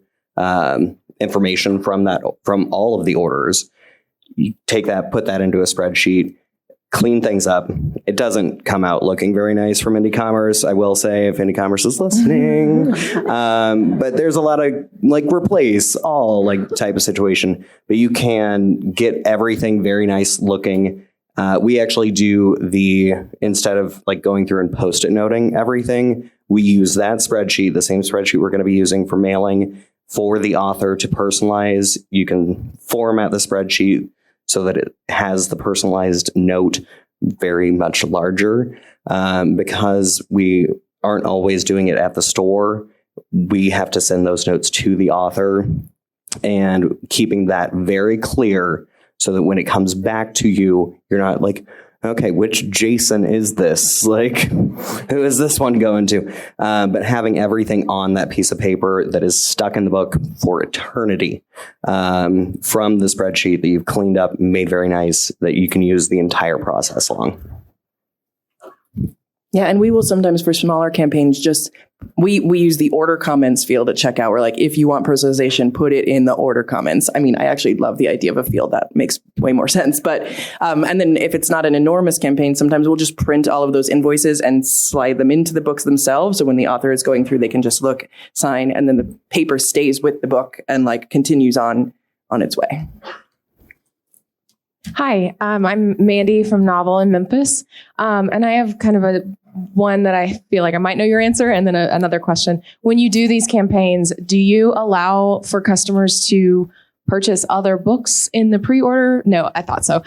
information from all of the orders. You take that, put that into a spreadsheet, clean things up. It doesn't come out looking very nice from Indie Commerce, I will say, if Indie Commerce is listening. But there's a lot of like replace all like type of situation. But you can get everything very nice looking. We actually do instead of like going through and post-it noting everything, we use that spreadsheet, the same spreadsheet we're going to be using for mailing, for the author to personalize. You can format the spreadsheet so that it has the personalized note very much larger. Because we aren't always doing it at the store, we have to send those notes to the author, and keeping that very clear so that when it comes back to you, you're not like, okay, which Jason is this? Like, who is this one going to? But having everything on that piece of paper that is stuck in the book for eternity, from the spreadsheet that you've cleaned up, made very nice, that you can use the entire process long. Yeah, and we will sometimes, for smaller campaigns, we use the order comments field at checkout. We're like, if you want personalization, put it in the order comments. I mean, I actually love the idea of a field. That makes way more sense. But and then if it's not an enormous campaign, sometimes we'll just print all of those invoices and slide them into the books themselves. So when the author is going through, they can just look, sign, and then the paper stays with the book and like continues on its way. Hi, I'm Mandy from Novel in Memphis. And I have kind of one that I feel like I might know your answer, and then another question. When you do these campaigns, do you allow for customers to purchase other books in the pre-order? No, I thought so.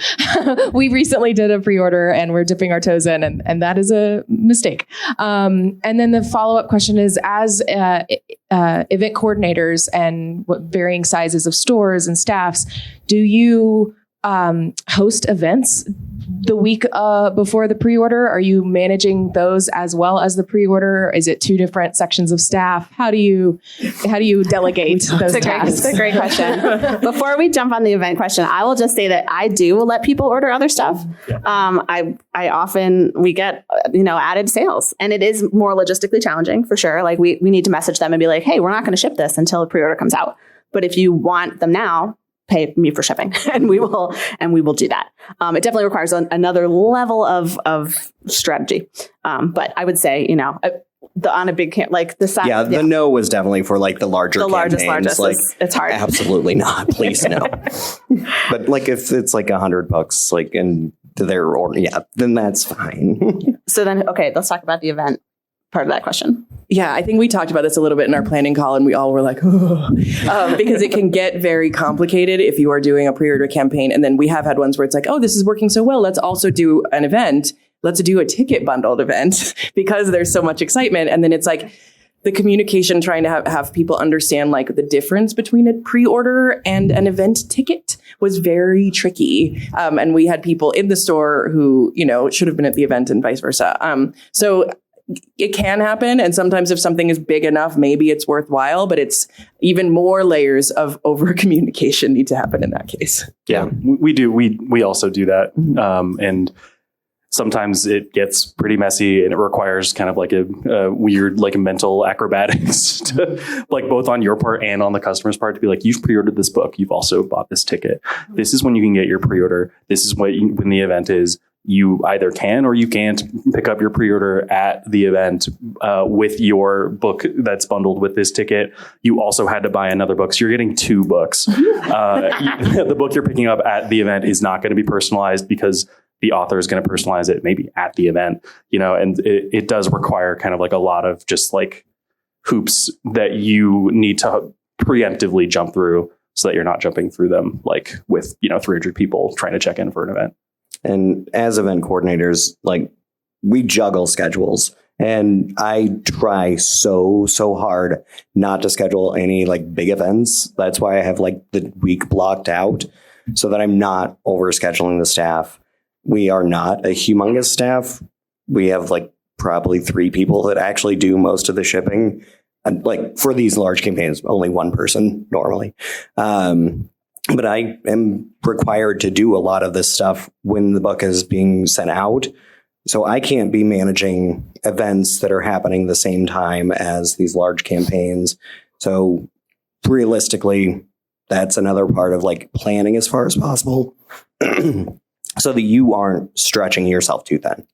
We recently did a pre-order and we're dipping our toes in, and that is a mistake. And then the follow-up question is, as event coordinators and varying sizes of stores and staffs, do you host events the week before the pre-order? Are you managing those as well as the pre-order? Is it two different sections of staff? How do you delegate those tasks? It's a great question. Before we jump on the event question, I will just say that I do let people order other stuff. We get added sales, and it is more logistically challenging for sure. Like we need to message them and be like, hey, we're not going to ship this until the pre-order comes out. But if you want them now, pay me for shipping, and we will do that. It definitely requires another level of strategy. But I would say, on a big camp, like the size. Yeah, the no was definitely for like the larger campaigns. Largest. Like, it's hard. Absolutely not. Please no. But like if it's like $100, like and their order, then that's fine. So then, okay, let's talk about the event part of that question. Yeah, I think we talked about this a little bit in our planning call, and we all were like, because it can get very complicated if you are doing a pre-order campaign. And then we have had ones where it's like, oh, this is working so well. Let's also do an event. Let's do a ticket bundled event because there's so much excitement. And then it's like the communication, trying to have people understand like the difference between a pre-order and an event ticket was very tricky. And we had people in the store who, should have been at the event and vice versa. So it can happen. And sometimes if something is big enough, maybe it's worthwhile, but it's even more layers of over communication need to happen in that case. Yeah, we do. We also do that. And sometimes it gets pretty messy and it requires kind of like a weird, like mental acrobatics to, like both on your part and on the customer's part to be like, you've pre-ordered this book. You've also bought this ticket. This is when you can get your pre-order. This is when the event is. You either can or you can't pick up your pre-order at the event with your book that's bundled with this ticket. You also had to buy another book. So you're getting 2 books. The book you're picking up at the event is not going to be personalized because the author is going to personalize it maybe at the event, and it does require kind of like a lot of just like hoops that you need to preemptively jump through so that you're not jumping through them like with, 300 people trying to check in for an event. And as event coordinators, like we juggle schedules, and I try so hard not to schedule any like big events. That's why I have like the week blocked out so that I'm not over scheduling the staff. We are not a humongous staff. We have like probably 3 people that actually do most of the shipping. And like for these large campaigns, only 1 person normally. But I am required to do a lot of this stuff when the book is being sent out. So I can't be managing events that are happening the same time as these large campaigns. So realistically, that's another part of like planning as far as possible so that you aren't stretching yourself too thin.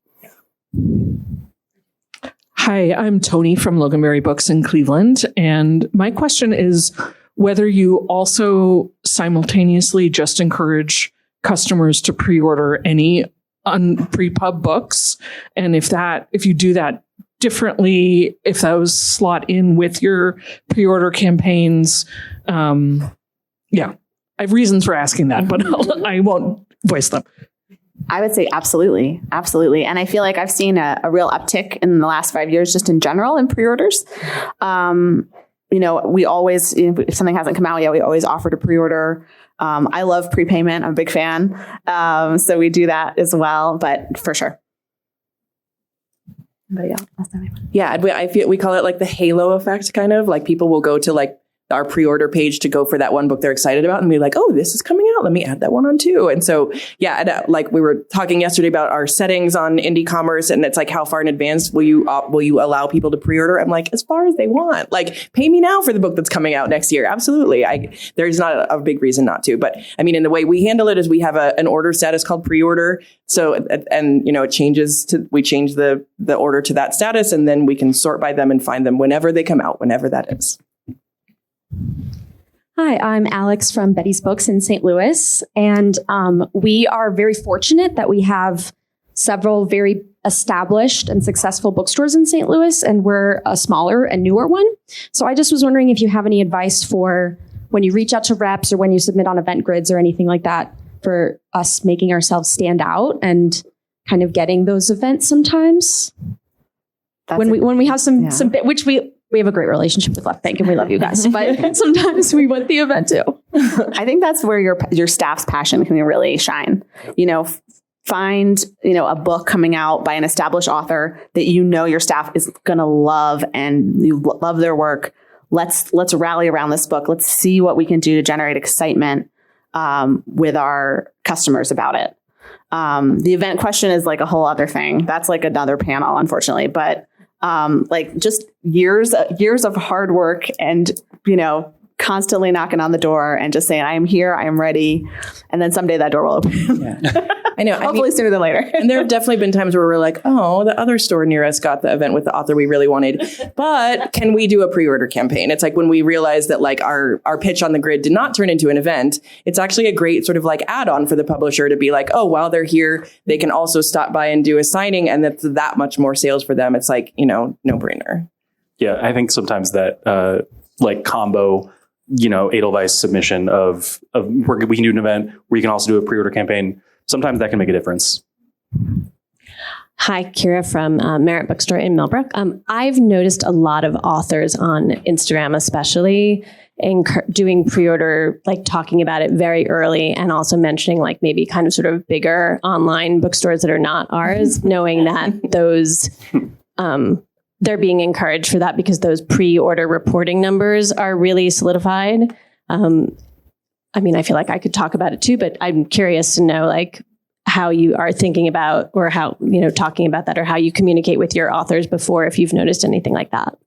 Hi, I'm Tony from Loganberry Books in Cleveland. And my question is, whether you also simultaneously just encourage customers to pre-order any pre-pub books, and if you do that differently, if those slot in with your pre-order campaigns. I have reasons for asking that, but I won't voice them. I would say absolutely. And I feel like I've seen a real uptick in the last 5 years just in general in pre-orders. We always, if something hasn't come out yet, we always offer to pre-order. I love prepayment. I'm a big fan. So we do that as well, but for sure. Yeah, I feel we call it like the halo effect, kind of like people will go to like our pre-order page to go for that one book they're excited about and be like, oh, this is coming out. Let me add that one on too. And so, like we were talking yesterday about our settings on indie commerce, and it's like, how far in advance will you allow people to pre-order? I'm like, as far as they want. Like, pay me now for the book that's coming out next year. Absolutely. There's not a big reason not to. But I mean, in the way we handle it is we have an order status called pre-order. So, and it changes we change the order to that status, and then we can sort by them and find them whenever they come out, whenever that is. Hi, I'm Alex from Betty's Books in St. Louis, and we are very fortunate that we have several very established and successful bookstores in St. Louis, and we're a smaller and newer one. So I just was wondering if you have any advice for when you reach out to reps or when you submit on event grids or anything like that for us making ourselves stand out and kind of getting those events sometimes. When we have some bit, which we have a great relationship with Left Bank and we love you guys, but sometimes we want the event too. I think that's where your staff's passion can really shine. Find, a book coming out by an established author that your staff is going to love and you love their work. Let's rally around this book. Let's see what we can do to generate excitement with our customers about it. The event question is like a whole other thing. That's like another panel, unfortunately, but just years of hard work and, constantly knocking on the door and just saying, I am here, I am ready. And then someday that door will open. I know. Hopefully sooner than later. And there have definitely been times where we're like, oh, the other store near us got the event with the author we really wanted, but can we do a pre-order campaign? It's like when we realized that like our pitch on the grid did not turn into an event, it's actually a great sort of like add-on for the publisher to be like, oh, while they're here, they can also stop by and do a signing, and that's that much more sales for them. It's like, no-brainer. Yeah, I think sometimes that like combo, Edelweiss submission of we can do an event where you can also do a pre-order campaign. Sometimes that can make a difference. Hi, Kira from Merritt Bookstore in Millbrook. I've noticed a lot of authors on Instagram, especially doing pre-order, like talking about it very early, and also mentioning like maybe kind of sort of bigger online bookstores that are not ours, knowing that those they're being encouraged for that because those pre-order reporting numbers are really solidified. I mean, I feel like I could talk about it too, but I'm curious to know like how you are thinking about, or how, talking about that, or how you communicate with your authors before, if you've noticed anything like that.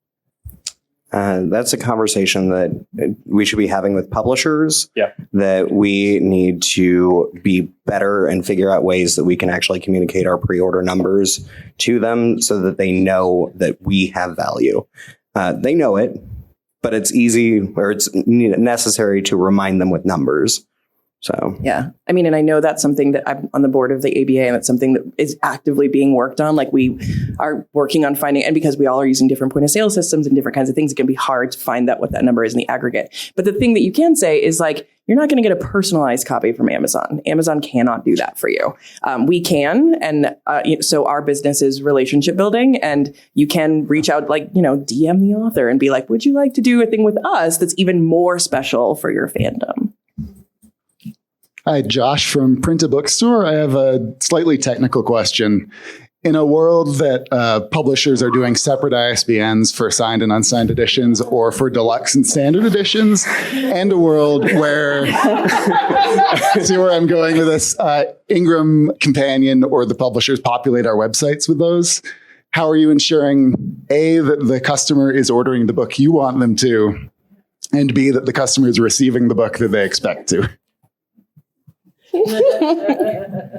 That's a conversation that we should be having with publishers. Yeah. That we need to be better and figure out ways that we can actually communicate our pre-order numbers to them so that they know that we have value. They know it, but it's easy, or it's necessary to remind them with numbers. So, yeah, I mean, and I know that's something that I'm on the board of the ABA, and it's something that is actively being worked on. Like we are working on finding, and because we all are using different point of sale systems and different kinds of things, it can be hard to find what that number is in the aggregate. But the thing that you can say is like, you're not going to get a personalized copy from Amazon. Amazon cannot do that for you. We can. And so our business is relationship building, and you can reach out, like, DM the author and be like, would you like to do a thing with us that's even more special for your fandom? Hi, Josh from Print a Bookstore. I have a slightly technical question. In a world that publishers are doing separate ISBNs for signed and unsigned editions, or for deluxe and standard editions, and a world where, see where I'm going with this, Ingram Companion or the publishers populate our websites with those, how are you ensuring, A, that the customer is ordering the book you want them to, and B, that the customer is receiving the book that they expect to?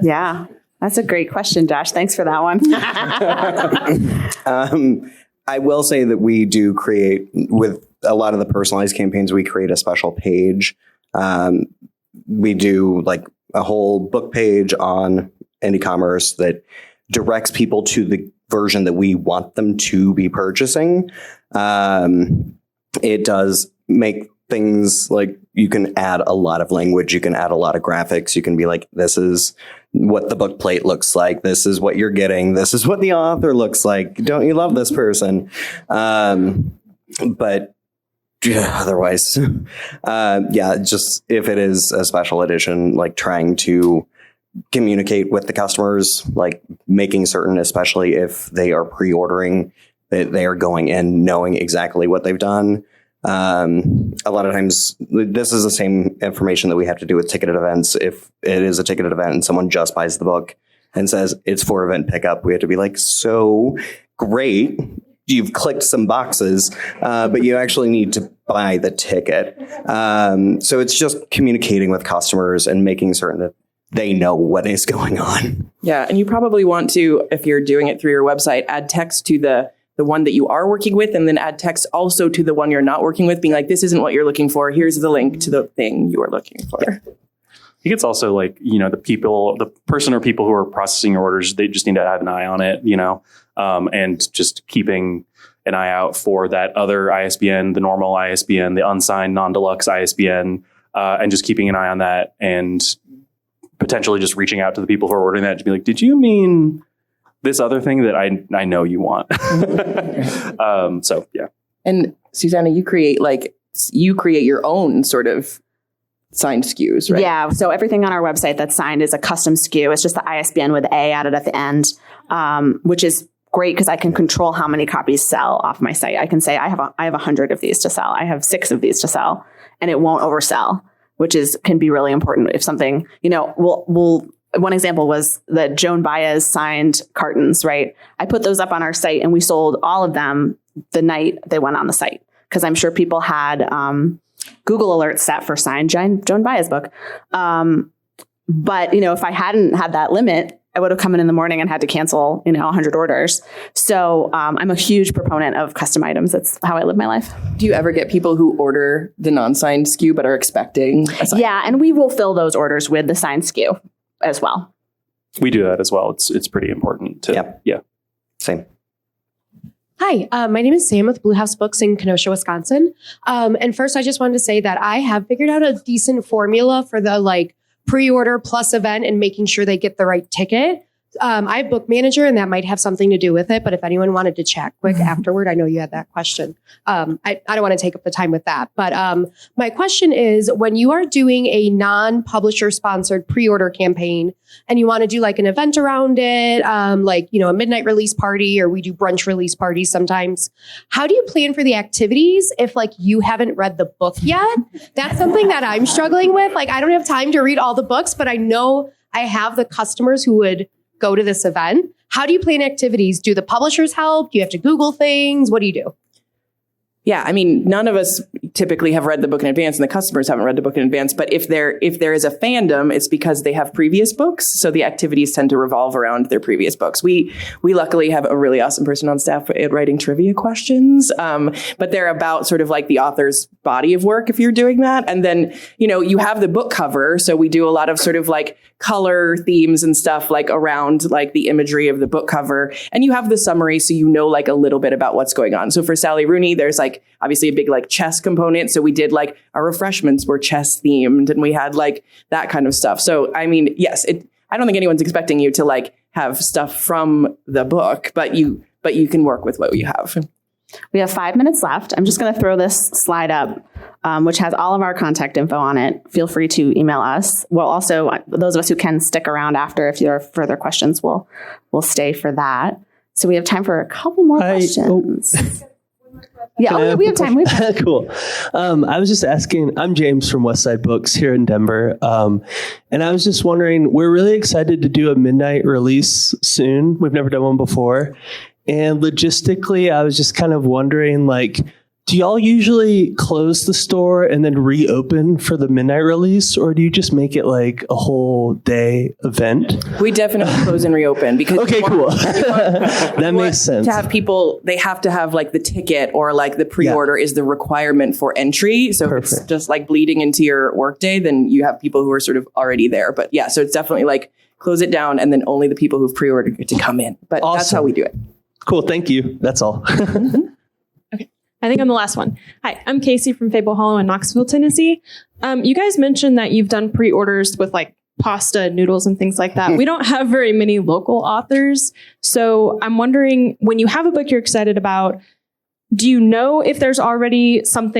Yeah, that's a great question, Josh. Thanks for that one. I will say that we do create, with a lot of the personalized campaigns, we create a special page. We do like a whole book page on Indie Commerce that directs people to the version that we want them to be purchasing. It does make things like, you can add a lot of language, you can add a lot of graphics, you can be like, this is what the book plate looks like, this is what you're getting, this is what the author looks like, don't you love this person? But otherwise, just if it is a special edition, like trying to communicate with the customers, like making certain, especially if they are pre-ordering, that they are going in knowing exactly what they've done. A lot of times this is the same information that we have to do with ticketed events. If it is a ticketed event and someone just buys the book and says it's for event pickup, we have to be like, so great, you've clicked some boxes, but you actually need to buy the ticket. So it's just communicating with customers and making certain that they know what is going on. Yeah. And you probably want to, if you're doing it through your website, add text to the one that you are working with, and then add text also to the one you're not working with, being like, this isn't what you're looking for. Here's the link to the thing you are looking for. Yeah. I think it's also like, the person or people who are processing your orders, they just need to have an eye on it, and just keeping an eye out for that other ISBN, the normal ISBN, the unsigned non-deluxe ISBN, and just keeping an eye on that, and potentially just reaching out to the people who are ordering that to be like, did you mean this other thing that I know you want? So, yeah. And Susanna, you create your own sort of signed SKUs, right? Yeah. So everything on our website that's signed is a custom SKU. It's just the ISBN with A added at the end, which is great because I can control how many copies sell off my site. I can say I have 100 of these to sell. I have 6 of these to sell, and it won't oversell, which can be really important if something, one example was the Joan Baez signed cartons, right? I put those up on our site and we sold all of them the night they went on the site, because I'm sure people had Google alerts set for signed Joan Baez book. But, if I hadn't had that limit, I would have come in the morning and had to cancel, 100 orders. So I'm a huge proponent of custom items. That's how I live my life. Do you ever get people who order the non-signed SKU but are expecting a signed? Yeah, and we will fill those orders with the signed SKU as well. We do that as well. It's pretty important to, yeah. Same. Hi, my name is Sam with Blue House Books in Kenosha, Wisconsin. And first, I just wanted to say that I have figured out a decent formula for the pre-order plus event and making sure they get the right ticket. I have Book Manager, and that might have something to do with it. But if anyone wanted to chat quick afterward, I know you had that question. I don't want to take up the time with that. But my question is, when you are doing a non-publisher sponsored pre-order campaign and you want to do an event around it, a midnight release party, or we do brunch release parties sometimes, how do you plan for the activities if you haven't read the book yet? That's something that I'm struggling with. I don't have time to read all the books, but I know I have the customers who would go to this event. How do you plan activities? Do the publishers help? Do you have to Google things? What do you do? Yeah, I mean, none of us typically have read the book in advance, and the customers haven't read the book in advance. But if there is a fandom, it's because they have previous books. So the activities tend to revolve around their previous books. We luckily have a really awesome person on staff at writing trivia questions, but they're about sort of the author's body of work if you're doing that. And then, you have the book cover. So we do a lot of sort of color themes and stuff around the imagery of the book cover. And you have the summary, so a little bit about what's going on. So for Sally Rooney, there's obviously a big chess component. So we did our refreshments were chess themed, and we had that kind of stuff. So I mean, yes, I don't think anyone's expecting you to have stuff from the book, but you can work with what you have. We have 5 minutes left. I'm just going to throw this slide up, which has all of our contact info on it. Feel free to email us. We'll also, those of us who can stick around after, if there are further questions, we'll stay for that. So we have time for a couple more questions. Yeah, we have time. Cool. I was just asking, I'm James from Westside Books here in Denver. And I was just wondering, we're really excited to do a midnight release soon. We've never done one before. And logistically, I was just kind of wondering, do y'all usually close the store and then reopen for the midnight release, or do you just make it a whole day event? We definitely close and reopen because cool. That makes sense. To have people, they have to have the ticket or the pre-order is the requirement for entry. So if it's just bleeding into your workday, then you have people who are sort of already there. But yeah, so it's definitely close it down, and then only the people who've pre-ordered get to come in. But That's how we do it. Cool. Thank you. That's all. Okay. I think I'm the last one. Hi, I'm Casey from Fable Hollow in Knoxville, Tennessee. You guys mentioned that you've done pre-orders with pasta, noodles, and things like that. We don't have very many local authors. So I'm wondering, when you have a book you're excited about, do you know if there's already some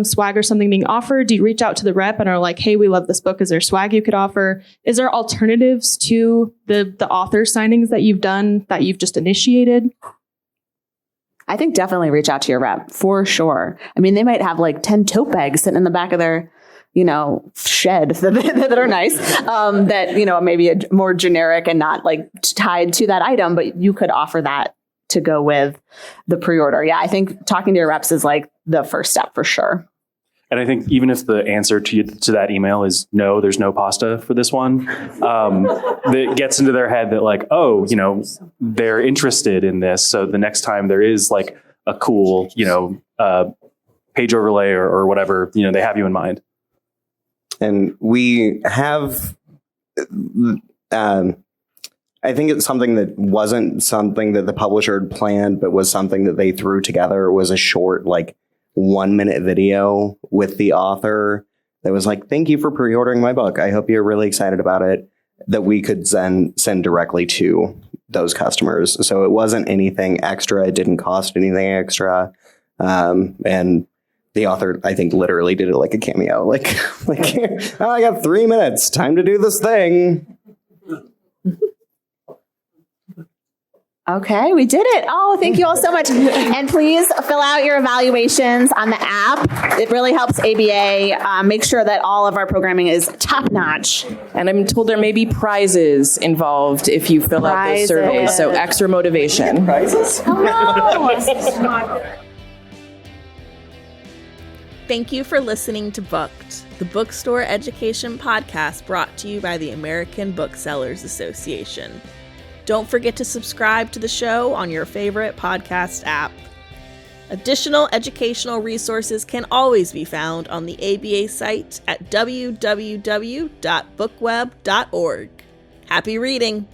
swag or something being offered? Do you reach out to the rep and are like, hey, we love this book. Is there swag you could offer? Is there alternatives to the author signings that you've done that you've just initiated? I think definitely reach out to your rep for sure. I mean, they might have 10 tote bags sitting in the back of their, shed that are nice, that, maybe a more generic and not tied to that item, but you could offer that to go with the pre-order. Yeah, I think talking to your reps is the first step for sure. And I think even if the answer to that email is no, there's no pasta for this one, that gets into their head that they're interested in this. So the next time there is a cool, page overlay or whatever, they have you in mind. And we have, I think it's something that wasn't something that the publisher had planned, but was something that they threw together. It was a short, 1 minute video with the author that was thank you for pre-ordering my book. I hope you're really excited about it, that we could then send directly to those customers. So it wasn't anything extra. It didn't cost anything extra. And the author, I think, literally did it like a cameo. Oh, I got 3 minutes. Time to do this thing. Okay, we did it. Oh, thank you all so much. And please fill out your evaluations on the app. It really helps ABA make sure that all of our programming is top notch. And I'm told there may be prizes involved if you fill out those surveys. So extra motivation. Prizes? Oh, no. Thank you for listening to Booked, the bookstore education podcast brought to you by the American Booksellers Association. Don't forget to subscribe to the show on your favorite podcast app. Additional educational resources can always be found on the ABA site at www.bookweb.org. Happy reading!